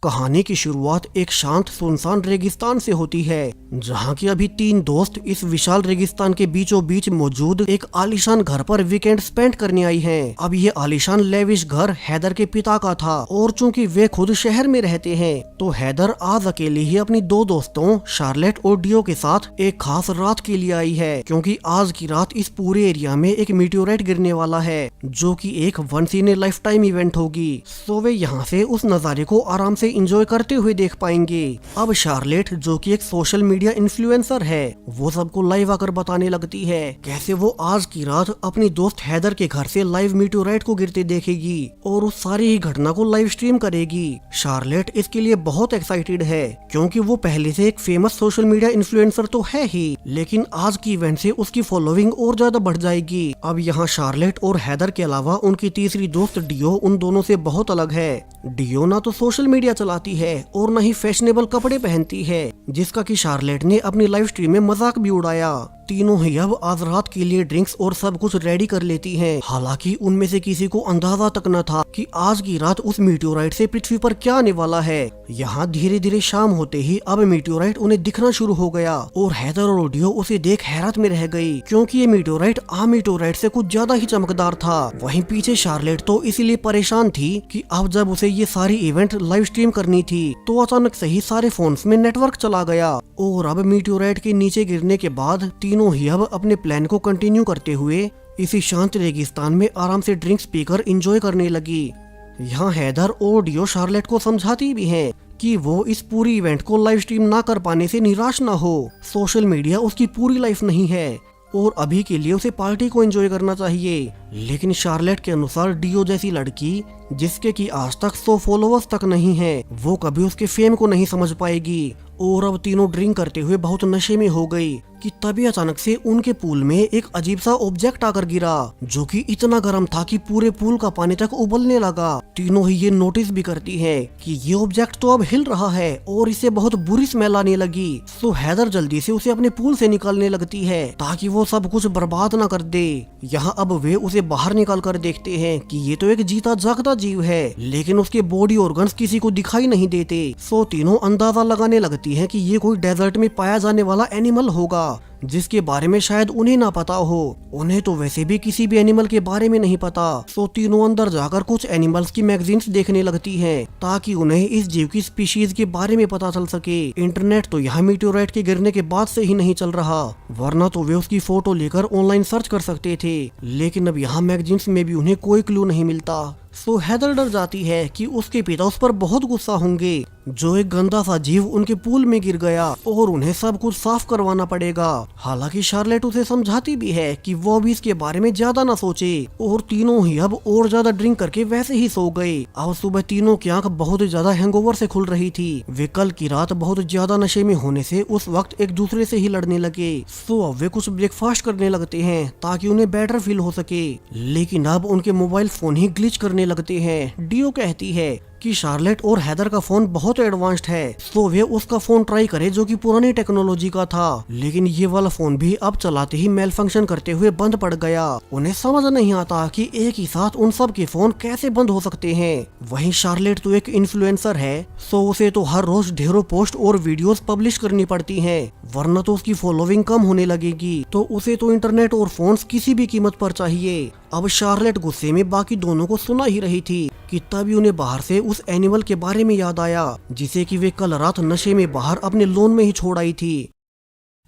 कहानी की शुरुआत एक शांत सुनसान रेगिस्तान से होती है, जहाँ की अभी तीन दोस्त इस विशाल रेगिस्तान के बीचों बीच मौजूद एक आलीशान घर पर वीकेंड स्पेंड करने आई हैं। अब ये आलीशान लेविश घर हैदर के पिता का था और चूंकि वे खुद शहर में रहते हैं, तो हैदर आज अकेले ही अपनी दो दोस्तों शार्लेट और डियो के साथ एक खास रात के लिए आई है, क्योंकि आज की रात इस पूरे एरिया में एक मीटियोराइट गिरने वाला है, जो कि एक once in a life time event होगी। सो वे यहाँ से उस नजारे को आराम से एंजॉय करते हुए देख पाएंगे। अब शार्लेट, जो कि एक सोशल मीडिया इन्फ्लुएंसर है, वो सबको लाइव आकर बताने लगती है कैसे वो आज की रात अपनी दोस्त हैदर के घर से लाइव मीटियोराइट को गिरते देखेगी और उस सारी ही घटना को लाइव स्ट्रीम करेगी। शार्लेट इसके लिए बहुत एक्साइटेड है, क्योंकि वो पहले से एक फेमस सोशल मीडिया इन्फ्लुएंसर तो है ही, लेकिन आज की इवेंट से उसकी फॉलोइंग और ज्यादा बढ़ जाएगी। अब यहाँ शार्लेट और हैदर के अलावा उनकी तीसरी दोस्त डियो उन दोनों से बहुत अलग है। डियो ना तो सोशल मीडिया चलाती है और न ही फैशनेबल कपड़े पहनती है, जिसका कि शार्लेट ने अपनी लाइव स्ट्रीम में मजाक भी उड़ाया। तीनों ही अब आज रात के लिए ड्रिंक्स और सब कुछ रेडी कर लेती हैं। हालांकि उनमें से किसी को अंदाजा तक न था कि आज की रात उस मीटियोराइट से पृथ्वी पर क्या आने वाला है। यहाँ धीरे धीरे शाम होते ही अब मीटियोराइट उन्हें दिखना शुरू हो गया और हैदर और डियो उसे देख हैरत में रह गई, क्योंकि ये मीटियोराइट आम मीटियोराइट से कुछ ज्यादा ही चमकदार था। वहीं पीछे शार्लेट तो इसीलिए परेशान थी कि अब जब उसे ये सारी इवेंट लाइव स्ट्रीम करनी थी, तो अचानक से ही सारे फोन्स में नेटवर्क चला गया और अब मीटियोराइट के नीचे गिरने के बाद तीनों ही अब अपने प्लान को कंटिन्यू करते हुए इसी शांत रेगिस्तान में आराम से ड्रिंक्स पीकर एंजॉय करने लगी। यहाँ हैदर और डियो शार्लेट को समझाती भी हैं कि वो इस पूरी इवेंट को लाइव स्ट्रीम ना कर पाने से निराश ना हो। सोशल मीडिया उसकी पूरी लाइफ नहीं है और अभी के लिए उसे पार्टी को एंजॉय करना चाहिए। लेकिन शार्लेट के अनुसार डियो जैसी लड़की, जिसके की आज तक 100 फॉलोअर्स तक नहीं है, वो कभी उसके फेम को नहीं समझ पाएगी। और अब तीनों ड्रिंक करते हुए बहुत नशे में हो गई कि तभी अचानक से उनके पूल में एक अजीब सा ऑब्जेक्ट आकर गिरा, जो कि इतना गर्म था कि पूरे पूल का पानी तक उबलने लगा। तीनों ही ये नोटिस भी करती है कि ये ऑब्जेक्ट तो अब हिल रहा है और इससे बहुत बुरी स्मेल आने लगी। सो हैदर जल्दी से उसे अपने पूल से निकालने लगती है ताकि वो सब कुछ बर्बाद न कर दे। यहाँ अब वे उसे बाहर निकाल कर देखते हैं कि ये तो एक जीता जागता जीव है, लेकिन उसके बॉडी ऑर्गन्स किसी को दिखाई नहीं देते। सो तीनों अंदाजा लगाने लगती है कि ये कोई डेजर्ट में पाया जाने वाला एनिमल होगा, जिसके बारे में शायद उन्हें ना पता हो। उन्हें तो वैसे भी किसी भी एनिमल के बारे में नहीं पता। सो तीनों अंदर जाकर कुछ एनिमल्स की मैगजीन्स देखने लगती हैं, ताकि उन्हें इस जीव की स्पीशीज के बारे में पता चल सके। इंटरनेट तो यहाँ मीटियोराइट के गिरने के बाद से ही नहीं चल रहा, वरना तो वे उसकी फोटो लेकर ऑनलाइन सर्च कर सकते थे, लेकिन अब यहाँ मैगजीन्स में भी उन्हें कोई क्लू नहीं मिलता। सो हैदर डर जाती है कि उसके पिता उस पर बहुत गुस्सा होंगे, जो एक गंदा सा जीव उनके पूल में गिर गया और उन्हें सब कुछ साफ करवाना पड़ेगा। हालांकि शार्लेट उसे समझाती भी है कि वो भी इसके बारे में ज्यादा ना सोचे, और तीनों ही अब और ज्यादा ड्रिंक करके वैसे ही सो गए। अब सुबह तीनों की आंख बहुत ज्यादा हैंगओवर से खुल रही थी। वे कल की रात बहुत ज्यादा नशे में होने से उस वक्त एक दूसरे से ही लड़ने लगे। सो अब वे कुछ ब्रेकफास्ट करने लगते हैं ताकि उन्हें बेटर फील हो सके, लेकिन अब उनके मोबाइल फोन ही ग्लिच करने लगते हैं। डियो कहती है कि शार्लेट और हैदर का फोन बहुत एडवांस्ड है, तो वे उसका फोन ट्राई करे जो कि पुरानी टेक्नोलॉजी का था, लेकिन ये वाला फोन भी अब चलाते ही मेल फंक्शन करते हुए बंद पड़ गया। उन्हें समझ नहीं आता कि एक ही साथ उन सब के फोन कैसे बंद हो सकते हैं। वहीं शार्लेट तो एक इन्फ्लुएंसर है, सो उसे तो हर रोज ढेरों पोस्ट और वीडियोस पब्लिश करनी पड़ती हैं, वरना तो उसकी फॉलोइंग कम होने लगेगी। तो उसे तो इंटरनेट और फोन्स किसी भी कीमत पर चाहिए। अब शार्लेट गुस्से में बाकी दोनों को सुना ही रही थी कि तभी उन्हें बाहर से उस एनिमल के बारे में याद आया, जिसे कि वे कल रात नशे में बाहर अपने लॉन में ही छोड़ आई थी।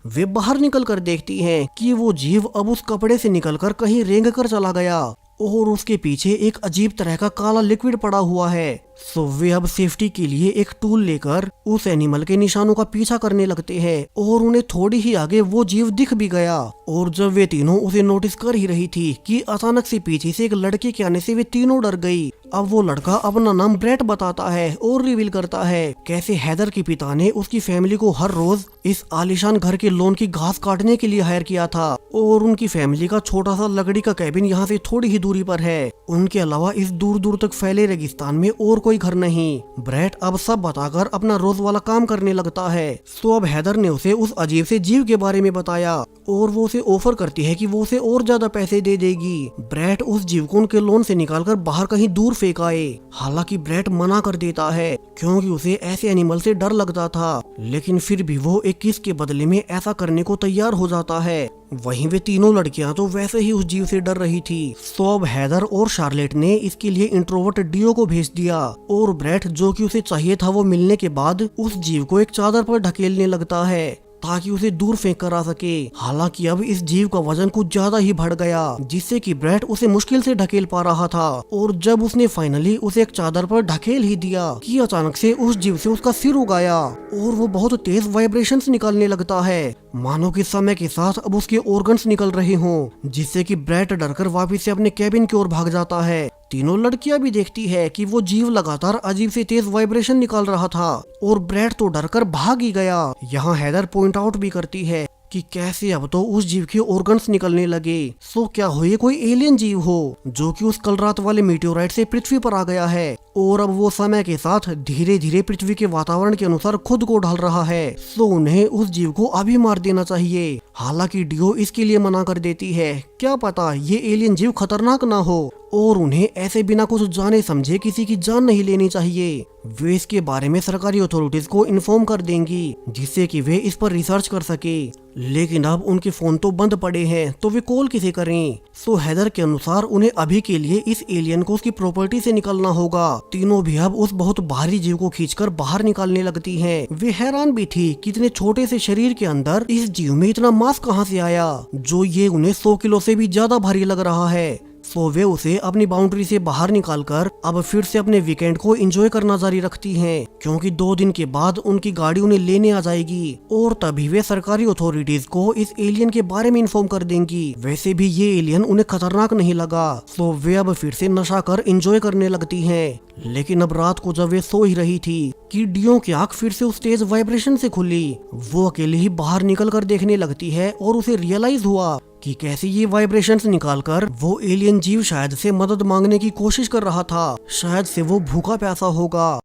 वे बाहर निकल कर देखती हैं कि वो जीव अब उस कपड़े से निकलकर कहीं रेंग कर चला गया और उसके पीछे एक अजीब तरह का काला लिक्विड पड़ा हुआ है। सो वे अब सेफ्टी के लिए एक टूल लेकर उस एनिमल के निशानों का पीछा करने लगते हैं और उन्हें थोड़ी ही आगे वो जीव दिख भी गया। और जब वे तीनों उसे नोटिस कर ही रही थी कि अचानक से पीछे से एक लड़के के आने से वे तीनों डर गई। अब वो लड़का अपना नाम ब्रेट बताता है और रिवील करता है कैसे हैदर के पिता ने उसकी फैमिली को हर रोज इस आलीशान घर के लॉन की घास काटने के लिए हायर किया था और उनकी फैमिली का छोटा सा लकड़ी का कैबिन यहाँ से थोड़ी ही दूरी पर है। उनके अलावा इस दूर दूर तक फैले रेगिस्तान में और कोई घर नहीं। ब्रैट अब सब बताकर अपना रोज वाला काम करने लगता है। तो अब हैदर ने उसे उस अजीब से जीव के बारे में बताया और वो उसे ऑफर करती है कि वो उसे और ज्यादा पैसे दे देगी। ब्रैट उस जीव को उनके लोन से निकालकर बाहर कहीं दूर फेंक आए। हालांकि ब्रैट मना कर देता है क्योंकि उसे ऐसे एनिमल से डर लगता था, लेकिन फिर भी वो एक किस के बदले में ऐसा करने को तैयार हो जाता है। वहीं वे तीनों लड़कियां तो वैसे ही उस जीव से डर रही थी। तो अब हैदर और शार्लेट ने इसके लिए इंट्रोवर्ट डियो को भेज दिया और ब्रैट जो कि उसे चाहिए था वो मिलने के बाद उस जीव को एक चादर पर ढकेलने लगता है ताकि उसे दूर फेंक कर आ सके। हालांकि अब इस जीव का वजन कुछ ज्यादा ही बढ़ गया, जिससे कि ब्रैट उसे मुश्किल से ढकेल पा रहा था। और जब उसने फाइनली उसे एक चादर पर ढकेल ही दिया कि अचानक से उस जीव से उसका सिर उग आया और वो बहुत तेज वाइब्रेशंस निकालने लगता है, मानो कि समय के साथ अब उसके ऑर्गन्स निकल रहे हों, जिससे कि ब्रैट डरकर वापस से अपने कैबिन की ओर भाग जाता है। तीनों लड़कियां भी देखती है कि वो जीव लगातार अजीब से तेज वाइब्रेशन निकाल रहा था और ब्रैट तो डरकर भाग ही गया। यहाँ हैदर पॉइंट आउट भी करती है कि कैसे अब तो उस जीव के ऑर्गन्स निकलने लगे। सो क्या हो ये कोई एलियन जीव हो जो कि उस कल रात वाले मीटियोराइट से पृथ्वी पर आ गया है और अब वो समय के साथ धीरे धीरे पृथ्वी के वातावरण के अनुसार खुद को ढाल रहा है। सो उन्हें उस जीव को अभी मार देना चाहिए। हालांकि डियो इसके लिए मना कर देती है, क्या पता ये एलियन जीव खतरनाक ना हो और उन्हें ऐसे बिना कुछ जाने समझे किसी की जान नहीं लेनी चाहिए। वे इसके बारे में सरकारी अथॉरिटीज को इन्फॉर्म कर देंगी जिससे कि वे इस पर रिसर्च कर सके। लेकिन अब उनके फोन तो बंद पड़े हैं तो वे कॉल किसे करें। सो हैदर के अनुसार उन्हें अभी के लिए इस एलियन को उसकी प्रॉपर्टी से निकालना होगा। तीनों भी अब उस बहुत भारी जीव को खींचकर बाहर निकालने लगती हैं। वे हैरान भी थी कि इतने छोटे से शरीर के अंदर इस जीव में इतना मांस कहां से आया जो ये उन्हें 100 किलो से भी ज्यादा भारी लग रहा है। सो वे उसे अपनी बाउंड्री से बाहर निकालकर अब फिर से अपने वीकेंड को एंजॉय करना जारी रखती हैं, क्योंकि 2 दिन के बाद उनकी गाड़ी उन्हें लेने आ जाएगी और तभी वे सरकारी अथॉरिटीज को इस एलियन के बारे में इन्फॉर्म कर देंगी। वैसे भी ये एलियन उन्हें खतरनाक नहीं लगा, सो वे अब फिर से नशा कर एंजॉय करने लगती हैं। लेकिन अब रात को जब वे सो ही रही थी कि डियो की आंख फिर से उस तेज वाइब्रेशन से खुली। वो अकेले ही बाहर निकल कर देखने लगती है और उसे रियलाइज हुआ कि कैसे ये वाइब्रेशंस निकालकर वो एलियन जीव शायद से मदद मांगने की कोशिश कर रहा था। शायद से वो भूखा प्यासा होगा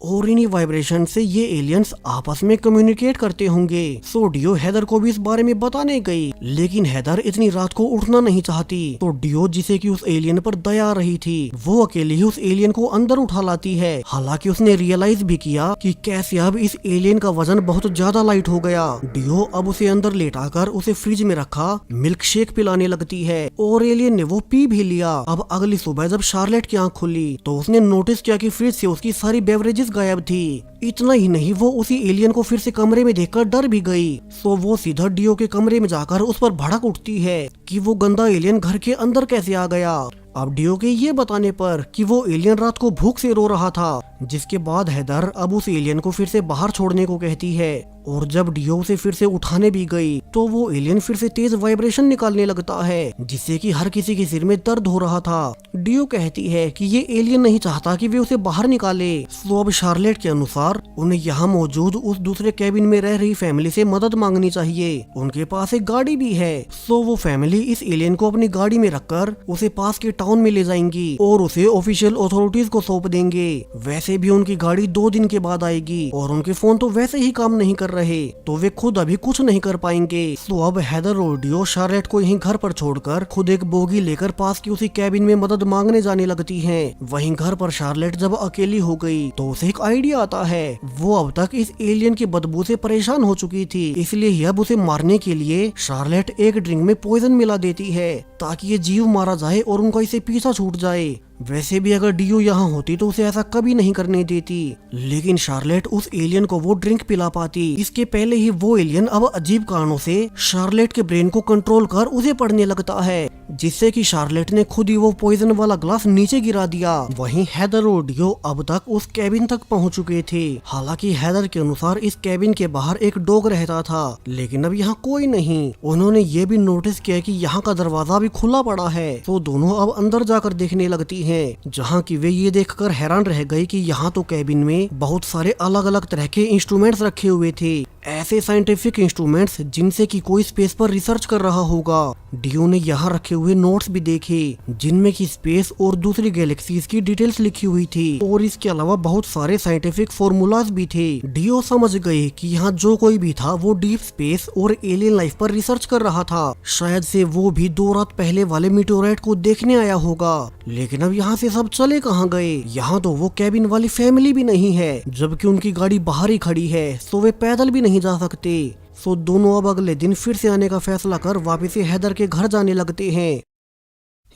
और इन्हीं वाइब्रेशन से ये एलियंस आपस में कम्युनिकेट करते होंगे। सो डियो हैदर को भी इस बारे में बताने गई, लेकिन हैदर इतनी रात को उठना नहीं चाहती। तो डियो, जिसे कि उस एलियन पर दया आ रही थी, वो अकेले ही उस एलियन को अंदर उठा लाती है। हालांकि उसने रियलाइज भी किया कि कैसे अब इस एलियन का वजन बहुत ज्यादा लाइट हो गया। डियो अब उसे अंदर लेटाकर उसे फ्रिज में रखा मिल्क शेक पिलाने लगती है और एलियन ने वो पी भी लिया। अब अगली सुबह जब शार्लेट की आंख खुली तो उसने नोटिस किया कि फ्रिज से उसकी सारी बेवरेजेस गायब थी। इतना ही नहीं, वो उसी एलियन को फिर से कमरे में देखकर डर भी गई। सो वो सीधा डियो के कमरे में जाकर उस पर भड़क उठती है कि वो गंदा एलियन घर के अंदर कैसे आ गया। अब डियो के ये बताने पर कि वो एलियन रात को भूख से रो रहा था, जिसके बाद हैदर अब उस एलियन को फिर से बाहर छोड़ने को कहती है। और जब डियो उसे फिर से उठाने भी गई तो वो एलियन फिर से तेज वाइब्रेशन निकालने लगता है, जिससे कि हर किसी के सिर में दर्द हो रहा था। डियो कहती है कि ये एलियन नहीं चाहता कि वे उसे बाहर निकाले। तो अब शार्लेट के अनुसार उन्हें यहाँ मौजूद उस दूसरे कैबिन में रह रही फैमिली से मदद मांगनी चाहिए। उनके पास एक गाड़ी भी है। सो वो फैमिली इस एलियन को अपनी गाड़ी में रखकर उसे पास के टाउन में ले जाएंगी और उसे ऑफिशियल अथॉरिटीज को सौंप देंगे। वैसे भी उनकी गाड़ी 2 दिन के बाद आएगी और उनके फोन तो वैसे ही काम नहीं कर रहे, तो वे खुद अभी कुछ नहीं कर पाएंगे। तो अब हैदर और डियो शार्लेट को यहीं घर पर छोड़कर खुद एक बोगी लेकर पास की उसी कैबिन में मदद मांगने जाने लगती हैं। वहीं घर पर शार्लेट जब अकेली हो गई तो उसे एक आइडिया आता है। वो अब तक इस एलियन की बदबू से परेशान हो चुकी थी, इसलिए अब उसे मारने के लिए शार्लेट एक ड्रिंक में पॉइजन मिला देती है ताकि ये जीव मारा जाए और उनका इसे पीछा छूट जाए। वैसे भी अगर डियो यहाँ होती तो उसे ऐसा कभी नहीं करने देती, लेकिन शार्लेट उस एलियन को वो ड्रिंक पिला पाती। इसके पहले ही वो एलियन अब अजीब कारणों से शार्लेट के ब्रेन को कंट्रोल कर उसे पढ़ने लगता है, जिससे कि शार्लेट ने खुद ही वो पॉइजन वाला ग्लास नीचे गिरा दिया। वहीं हैदर और डियो अब तक उस कैबिन तक पहुंच चुके थे। हालांकि हैदर के अनुसार इस कैबिन के बाहर एक डॉग रहता था, लेकिन अब यहाँ कोई नहीं। उन्होंने ये भी नोटिस किया कि यहाँ का दरवाजा भी खुला पड़ा है, तो दोनों अब अंदर जाकर देखने लगती हैं, जहाँ की वे ये देखकर हैरान रह गई कि यहाँ तो कैबिन में बहुत सारे अलग अलग तरह के इंस्ट्रूमेंट्स रखे हुए थे। ऐसे साइंटिफिक इंस्ट्रूमेंट्स जिनसे कि कोई स्पेस पर रिसर्च कर रहा होगा। डियो ने यहाँ रखे हुए नोट्स भी देखे जिनमें कि स्पेस और दूसरी गैलेक्सीज की डिटेल्स लिखी हुई थी और इसके अलावा बहुत सारे साइंटिफिक फॉर्मूलाज भी थे। डियो समझ गए कि यहाँ जो कोई भी था वो डीप स्पेस और एलियन लाइफ पर रिसर्च कर रहा था। शायद से वो भी 2 रात पहले वाले मीटेओराइट को देखने आया होगा। लेकिन अब यहाँ से सब चले कहाँ गए? यहाँ तो वो कैबिन वाली फैमिली भी नहीं है, जबकि उनकी गाड़ी बाहर ही खड़ी है, सो वे पैदल भी नहीं जा सकते। सो दोनों अब अगले दिन फिर से आने का फैसला कर वापस से हैदर के घर जाने लगते हैं।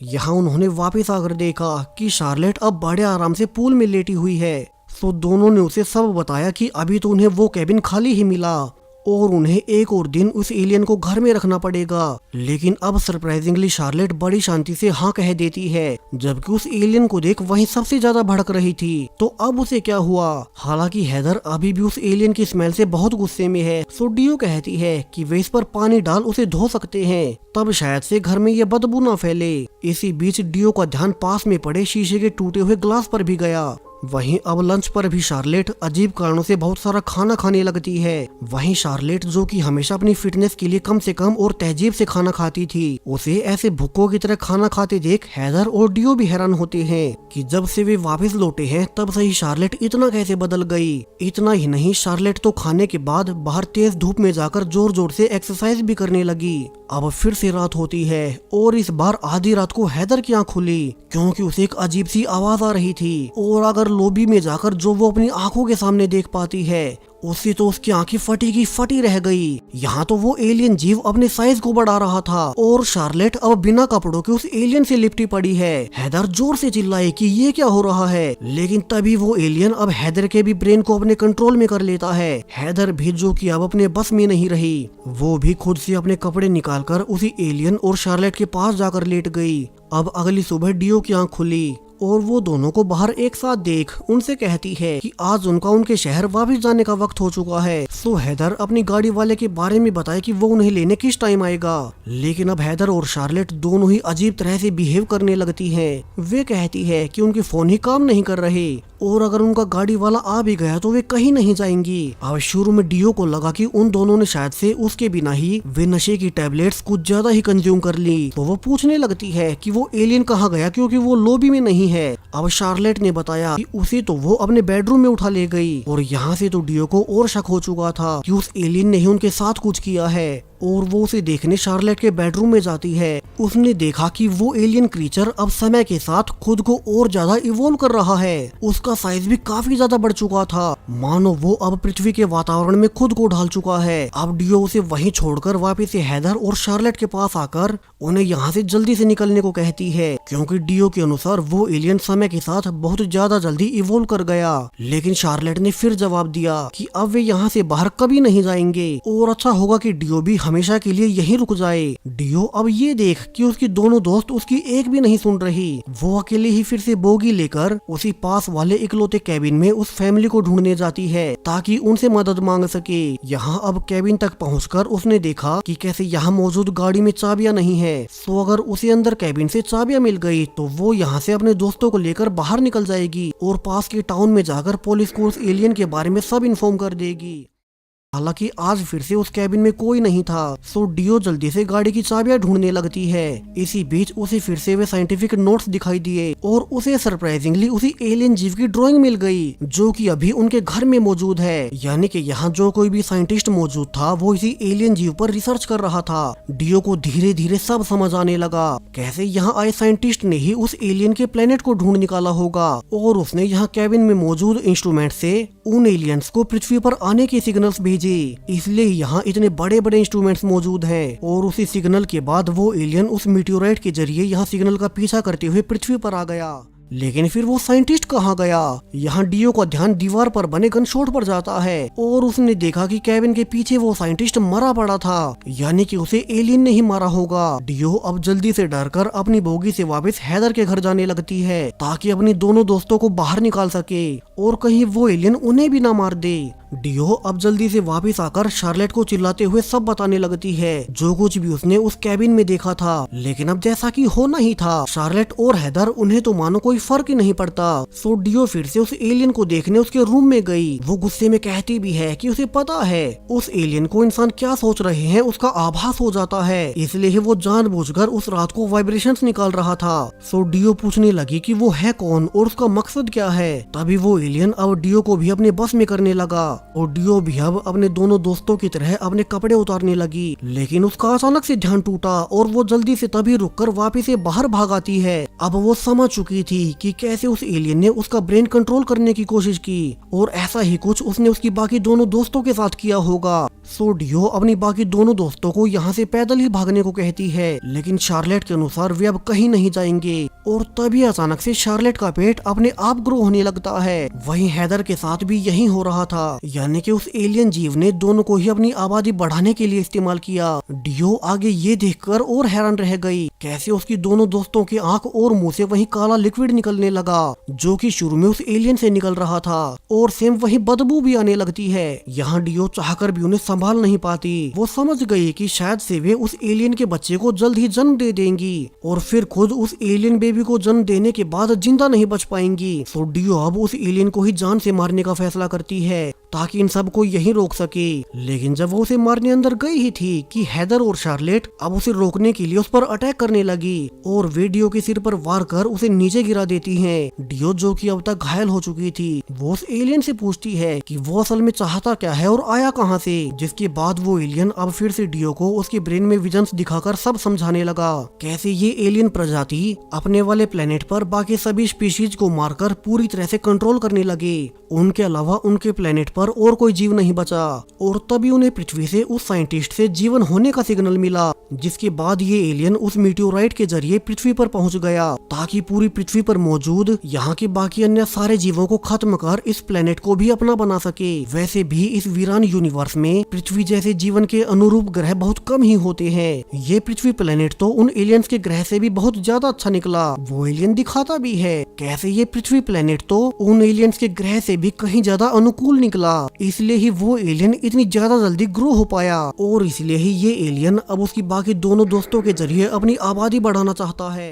यहाँ उन्होंने वापस आकर देखा कि शार्लेट अब बड़े आराम से पूल में लेटी हुई है। सो दोनों ने उसे सब बताया कि अभी तो उन्हें वो कैबिन खाली ही मिला और उन्हें एक और दिन उस एलियन को घर में रखना पड़ेगा। लेकिन अब सरप्राइजिंगली शार्लेट बड़ी शांति से हाँ कह देती है, जबकि उस एलियन को देख वही सबसे ज्यादा भड़क रही थी। तो अब उसे क्या हुआ? हालांकि हैदर अभी भी उस एलियन की स्मेल से बहुत गुस्से में है। सो डियो कहती है कि वे इस पर पानी डाल उसे धो सकते हैं, तब शायद से घर में ये बदबू न फैले। इसी बीच डियो का ध्यान पास में पड़े शीशे के टूटे हुए ग्लास पर भी गया। वहीं अब लंच पर भी शार्लेट अजीब कारणों से बहुत सारा खाना खाने लगती है। वहीं शार्लेट जो कि हमेशा अपनी फिटनेस के लिए कम से कम और तहजीब से खाना खाती थी, उसे ऐसे भुक्कों की तरह खाना खाते देख हैदर और डियो भी हैरान होते हैं कि जब से वे वापस लौटे हैं तब से ही शार्लेट इतना कैसे बदल गई। इतना ही नहीं, शार्लेट तो खाने के बाद बाहर तेज धूप में जाकर जोर जोर से एक्सरसाइज भी करने लगी। अब फिर से रात होती है और इस बार आधी रात को हैदर की आंख खुली क्योंकि उसे एक अजीब सी आवाज आ रही थी और अगर लॉबी में जाकर जो वो अपनी आंखों के सामने देख पाती है उससे तो उसकी आंखें फटी की फटी रह गई। यहाँ तो वो एलियन जीव अपने साइज को बढ़ा रहा था और शार्लेट अब बिना कपड़ों के उस एलियन से लिपटी पड़ी है। हैदर जोर से चिल्लाए कि ये क्या हो रहा है, लेकिन तभी वो एलियन अब हैदर के भी ब्रेन को अपने कंट्रोल में कर लेता है। हैदर भी जो कि अब अपने बस में नहीं रही, वो भी खुद से अपने कपड़े निकालकर उसी एलियन और शार्लेट के पास जाकर लेट गई। अब अगली सुबह डियो की आंख खुली और वो दोनों को बाहर एक साथ देख उनसे कहती है कि आज उनका उनके शहर वापस जाने का वक्त हो चुका है। सो हैदर अपनी गाड़ी वाले के बारे में बताए कि वो उन्हें लेने किस टाइम आएगा। लेकिन अब हैदर और शार्लेट दोनों ही अजीब तरह से बिहेव करने लगती हैं। वे कहती है कि उनके फोन ही काम नहीं कर रहे और अगर उनका गाड़ी वाला आ भी गया तो वे कहीं नहीं जाएंगी। अब शुरू में डियो को लगा कि उन दोनों ने शायद से उसके बिना ही वे नशे की टैबलेट्स कुछ ज्यादा ही कंज्यूम कर ली। तो वो पूछने लगती है कि वो एलियन कहाँ गया क्योंकि वो लॉबी में नहीं है। अब शार्लेट ने बताया कि उसे तो वो अपने बेडरूम में उठा ले गई और यहाँ से तो डियो को और शक हो चुका था कि उस एलियन ने ही उनके साथ कुछ किया है और वो उसे देखने शार्लेट के बेडरूम में जाती है। उसने देखा कि वो एलियन क्रीचर अब समय के साथ खुद को और ज्यादा इवॉल्व कर रहा है। उसका साइज भी काफी ज्यादा बढ़ चुका था, मानो वो अब पृथ्वी के वातावरण में खुद को ढाल चुका है। अब डियो उसे वहीं छोड़कर वापस से हैदर और शार्लेट के पास आकर उन्हें यहाँ से जल्दी से निकलने को कहती है क्योंकि डियो के अनुसार वो एलियन समय के साथ बहुत ज्यादा जल्दी इवॉल्व कर गया। लेकिन शार्लेट ने फिर जवाब दिया कि अब वे यहाँ से बाहर कभी नहीं जाएंगे और अच्छा होगा कि डियो भी हमेशा के लिए यहीं रुक जाए। डियो अब ये देख कि उसकी दोनों दोस्त उसकी एक भी नहीं सुन रही, वो अकेले ही फिर से बोगी लेकर उसी पास वाले इकलौते कैबिन में उस फैमिली को ढूंढने जाती है ताकि उनसे मदद मांग सके। यहाँ अब कैबिन तक पहुंचकर उसने देखा कि कैसे यहाँ मौजूद गाड़ी में चाबियां नहीं है। सो अगर उसे अंदर कैबिन से चाबियां मिल गई तो वो यहाँ से अपने दोस्तों को लेकर बाहर निकल जाएगी और पास के टाउन में जाकर पुलिस को उस एलियन के बारे में सब इन्फॉर्म कर देगी। हालांकि आज फिर से उस कैबिन में कोई नहीं था। सो डियो जल्दी से गाड़ी की चाबियां ढूंढने लगती है। इसी बीच उसे फिर से वे साइंटिफिक नोट्स दिखाई दिए और उसे सरप्राइजिंगली उसी एलियन जीव की ड्राइंग मिल गई जो कि अभी उनके घर में मौजूद है। यानी कि यहाँ जो कोई भी साइंटिस्ट मौजूद था वो इसी एलियन जीव पर रिसर्च कर रहा था। डियो को धीरे धीरे सब समझ आने लगा कैसे यहाँ आए साइंटिस्ट ने ही उस एलियन के प्लेनेट को ढूंढ निकाला होगा और उसने यहाँ कैबिन में मौजूद इंस्ट्रूमेंट से उन एलियंस को पृथ्वी पर आने के सिग्नल्स भेजे, इसलिए यहाँ इतने बड़े बड़े इंस्ट्रूमेंट्स मौजूद हैं। और उसी सिग्नल के बाद वो एलियन उस मीटियोराइट के जरिए यहाँ सिग्नल का पीछा करते हुए पृथ्वी पर आ गया। लेकिन फिर वो साइंटिस्ट कहाँ गया? यहाँ डियो का ध्यान दीवार पर बने गन शॉट पर जाता है और उसने देखा कि कैबिन के पीछे वो साइंटिस्ट मरा पड़ा था, यानी कि उसे एलियन ने ही मारा होगा। डियो अब जल्दी से डरकर अपनी बोगी से वापस हैदर के घर जाने लगती है ताकि अपनी दोनों दोस्तों को बाहर निकाल सके और कहीं वो एलियन उन्हें भी ना मार दे। डियो अब जल्दी से वापस आकर शार्लेट को चिल्लाते हुए सब बताने लगती है, जो कुछ भी उसने उस कैबिन में देखा था। लेकिन अब जैसा कि होना ही था, शार्लेट और हैदर उन्हें तो मानो कोई फर्क ही नहीं पड़ता। सो डियो फिर से उस एलियन को देखने उसके रूम में गई। वो गुस्से में कहती भी है कि उसे पता है उस एलियन को इंसान क्या सोच रहे हैं उसका आभास हो जाता है, इसलिए वो जानबूझकर उस रात को वाइब्रेशंस निकाल रहा था। सो डियो पूछने लगी कि वो है कौन और उसका मकसद क्या है। तभी वो एलियन अब डियो को भी अपने बस में करने लगा और डियो भी अब अपने दोनों दोस्तों की तरह अपने कपड़े उतारने लगी। लेकिन उसका अचानक से ध्यान टूटा और वो जल्दी से तभी रुककर वापस से बाहर भाग आती है। अब वो समझ चुकी थी कि कैसे उस एलियन ने उसका ब्रेन कंट्रोल करने की कोशिश की और ऐसा ही कुछ उसने उसकी बाकी दोनों दोस्तों के साथ किया होगा। सो डियो अपनी बाकी दोनों दोस्तों को यहाँ से पैदल ही भागने को कहती है, लेकिन शार्लेट के अनुसार वे अब कहीं नहीं जाएंगे। और तभी अचानक से शार्लेट का पेट अपने आप ग्रो होने लगता है। वहीं हैदर के साथ भी यही हो रहा था, यानी कि उस एलियन जीव ने दोनों को ही अपनी आबादी बढ़ाने के लिए इस्तेमाल किया। डियो आगे ये देखकर और हैरान रह गई, कैसे उसकी दोनों दोस्तों की आंख और मुंह से वही काला लिक्विड निकलने लगा, जो कि शुरू में उस एलियन से निकल रहा था और सेम वही बदबू भी आने लगती है। यहाँ डियो चाहकर भी उन्हें संभाल नहीं पाती। वो समझ गई कि शायद से वे उस एलियन के बच्चे को जल्द ही जन्म दे देंगी और फिर खुद उस एलियन बेबी को जन्म देने के बाद जिंदा नहीं बच पाएंगी। सो डियो अब उस एलियन को ही जान से मारने का फैसला करती है ताकि इन सब को यही रोक सके। लेकिन जब वो उसे मारने अंदर गई ही थी कि हैदर और शार्लेट अब उसे रोकने के लिए उस पर अटैक करने लगी और वे डियो के सिर पर वार कर उसे नीचे गिरा देती हैं। डियो जो कि अब तक घायल हो चुकी थी, वो उस एलियन से पूछती है कि वो असल में चाहता क्या है और आया कहाँ से। जिसके बाद वो एलियन अब फिर से डियो को उसके ब्रेन में विजन्स दिखाकर सब समझाने लगा, कैसे ये एलियन प्रजाति अपने वाले प्लेनेट पर बाकी सभी स्पीशीज को मारकर पूरी तरह से कंट्रोल करने लगे। उनके अलावा उनके प्लेनेट पर और कोई जीव नहीं बचा और तभी उन्हें पृथ्वी से उस साइंटिस्ट से जीवन होने का सिग्नल मिला। जिसके बाद ये एलियन उस मीटियोराइट के जरिए पृथ्वी पर पहुंच गया ताकि पूरी पृथ्वी पर मौजूद यहाँ के बाकी अन्य सारे जीवों को खत्म कर इस प्लेनेट को भी अपना बना सके। वैसे भी इस वीरान यूनिवर्स में पृथ्वी जैसे जीवन के अनुरूप ग्रह बहुत कम ही होते हैं। ये पृथ्वी प्लेनेट तो उन एलियंस के ग्रह से भी बहुत ज्यादा अच्छा निकला। वो एलियन दिखाता भी है कैसे ये पृथ्वी प्लेनेट तो उन एलियंस के ग्रह से भी कहीं ज्यादा अनुकूल निकला, इसलिए ही वो एलियन इतनी ज्यादा जल्दी ग्रो हो पाया और इसलिए ही ये एलियन अब उसकी बाकी दोनों दोस्तों के जरिए अपनी आबादी बढ़ाना चाहता है।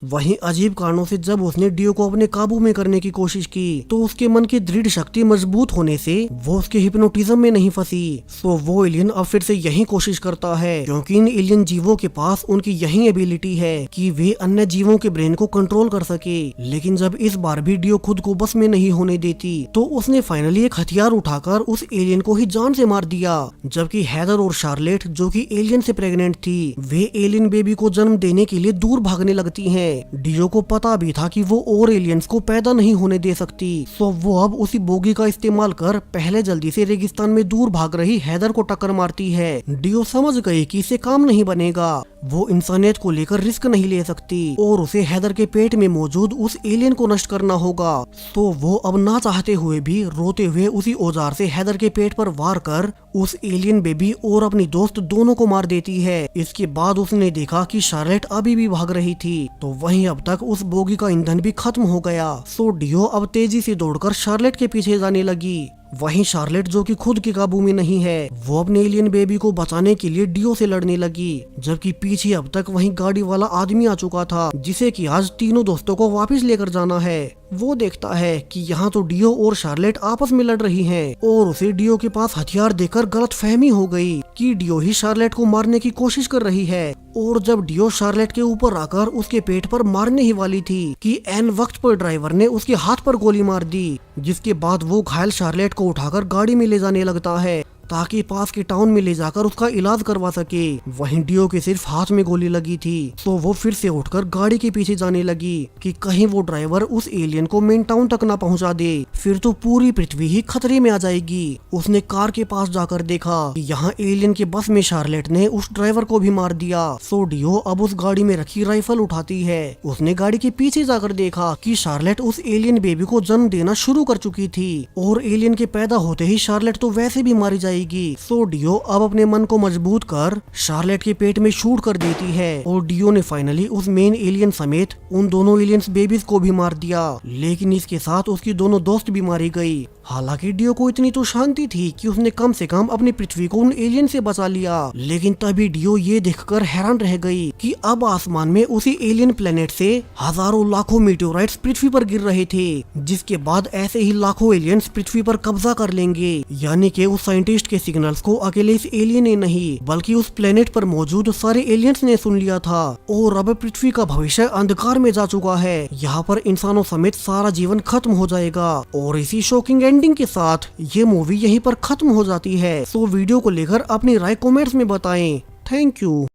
वहीं अजीब कारणों से जब उसने डियो को अपने काबू में करने की कोशिश की तो उसके मन की दृढ़ शक्ति मजबूत होने से वो उसके हिप्नोटिज्म में नहीं फंसी। सो वो एलियन अब फिर से यही कोशिश करता है, क्योंकि इन एलियन जीवों के पास उनकी यही एबिलिटी है कि वे अन्य जीवों के ब्रेन को कंट्रोल कर सके। लेकिन जब इस बार भी डियो खुद को बस में नहीं होने देती तो उसने फाइनली एक हथियार उठाकर उस एलियन को ही जान से मार दिया। जबकि हैदर और शार्लेट जो कि एलियन से प्रेग्नेंट थी, वे एलियन बेबी को जन्म देने के लिए दूर भागने लगती हैं। डियो को पता भी था कि वो और एलियंस को पैदा नहीं होने दे सकती, सो वो अब उसी बोगी का इस्तेमाल कर पहले जल्दी से रेगिस्तान में दूर भाग रही हैदर को टक्कर मारती है। डियो समझ गई कि इसे काम नहीं बनेगा, वो इंसानियत को लेकर रिस्क नहीं ले सकती और उसे हैदर के पेट में मौजूद उस एलियन को नष्ट करना होगा। तो वो अब ना चाहते हुए भी रोते हुए उसी औजार से हैदर के पेट पर वार कर उस एलियन बेबी और अपनी दोस्त दोनों को मार देती है। इसके बाद उसने देखा कि शार्लेट अभी भी भाग रही थी, तो वहीं अब तक उस बोगी का ईंधन भी खत्म हो गया। सो डियो अब तेजी से दौड़कर शार्लेट के पीछे जाने लगी। वहीं शार्लेट जो कि खुद के काबू में नहीं है, वो अपने एलियन बेबी को बचाने के लिए डियो से लड़ने लगी। जबकि पीछे अब तक वहीं गाड़ी वाला आदमी आ चुका था, जिसे कि आज तीनों दोस्तों को वापस लेकर जाना है। वो देखता है कि यहाँ तो डियो और शार्लेट आपस में लड़ रही हैं और उसे डियो के पास हथियार देखकर गलतफहमी हो गई कि डियो ही शार्लेट को मारने की कोशिश कर रही है। और जब डियो शार्लेट के ऊपर आकर उसके पेट पर मारने ही वाली थी कि एन वक्त पर ड्राइवर ने उसके हाथ पर गोली मार दी, जिसके बाद वो घायल शार्लेट को उठाकर गाड़ी में ले जाने लगता है ताकि पास के टाउन में ले जाकर उसका इलाज करवा सके। वहीं डियो के सिर्फ हाथ में गोली लगी थी, तो वो फिर से उठकर गाड़ी के पीछे जाने लगी कि कहीं वो ड्राइवर उस एलियन को मेन टाउन तक ना पहुंचा दे, फिर तो पूरी पृथ्वी ही खतरे में आ जाएगी। उसने कार के पास जाकर देखा कि यहाँ एलियन के बस में शार्लेट ने उस ड्राइवर को भी मार दिया। सो डियो अब उस गाड़ी में रखी राइफल उठाती है। उसने गाड़ी के पीछे जाकर देखा कि शार्लेट उस एलियन बेबी को जन्म देना शुरू कर चुकी थी और एलियन के पैदा होते ही शार्लेट तो वैसे भी मारी जाएगी। सो डियो अब अपने मन को मजबूत कर शार्लेट के पेट में शूट कर देती है और डियो ने फाइनली उस मेन एलियन समेत उन दोनों एलियंस बेबीज को भी मार दिया। लेकिन इसके साथ उसकी दोनों दोस्त भी मारी गई हालांकि डियो को इतनी तो शांति थी कि उसने कम से कम अपनी पृथ्वी को उन एलियन से बचा लिया, लेकिन तभी डियो ये देखकर हैरान रह गई कि अब आसमान में उसी एलियन प्लेनेट से हजारों लाखों मीटियोराइट्स पृथ्वी पर गिर रहे थे, जिसके बाद ऐसे ही लाखों एलियंस पृथ्वी पर कब्जा कर लेंगे। यानी कि उस साइंटिस्ट के सिग्नल्स को अकेले इस एलियन ने नहीं बल्कि उस प्लेनेट पर मौजूद सारे एलियंस ने सुन लिया था और अब पृथ्वी का भविष्य अंधकार में जा चुका है। यहाँ पर इंसानों समेत सारा जीवन खत्म हो जाएगा और इसी शॉकिंग एंडिंग के साथ ये मूवी यहीं पर खत्म हो जाती है। सो वीडियो को लेकर अपनी राय कमेंट्स में बताएं। Thank you.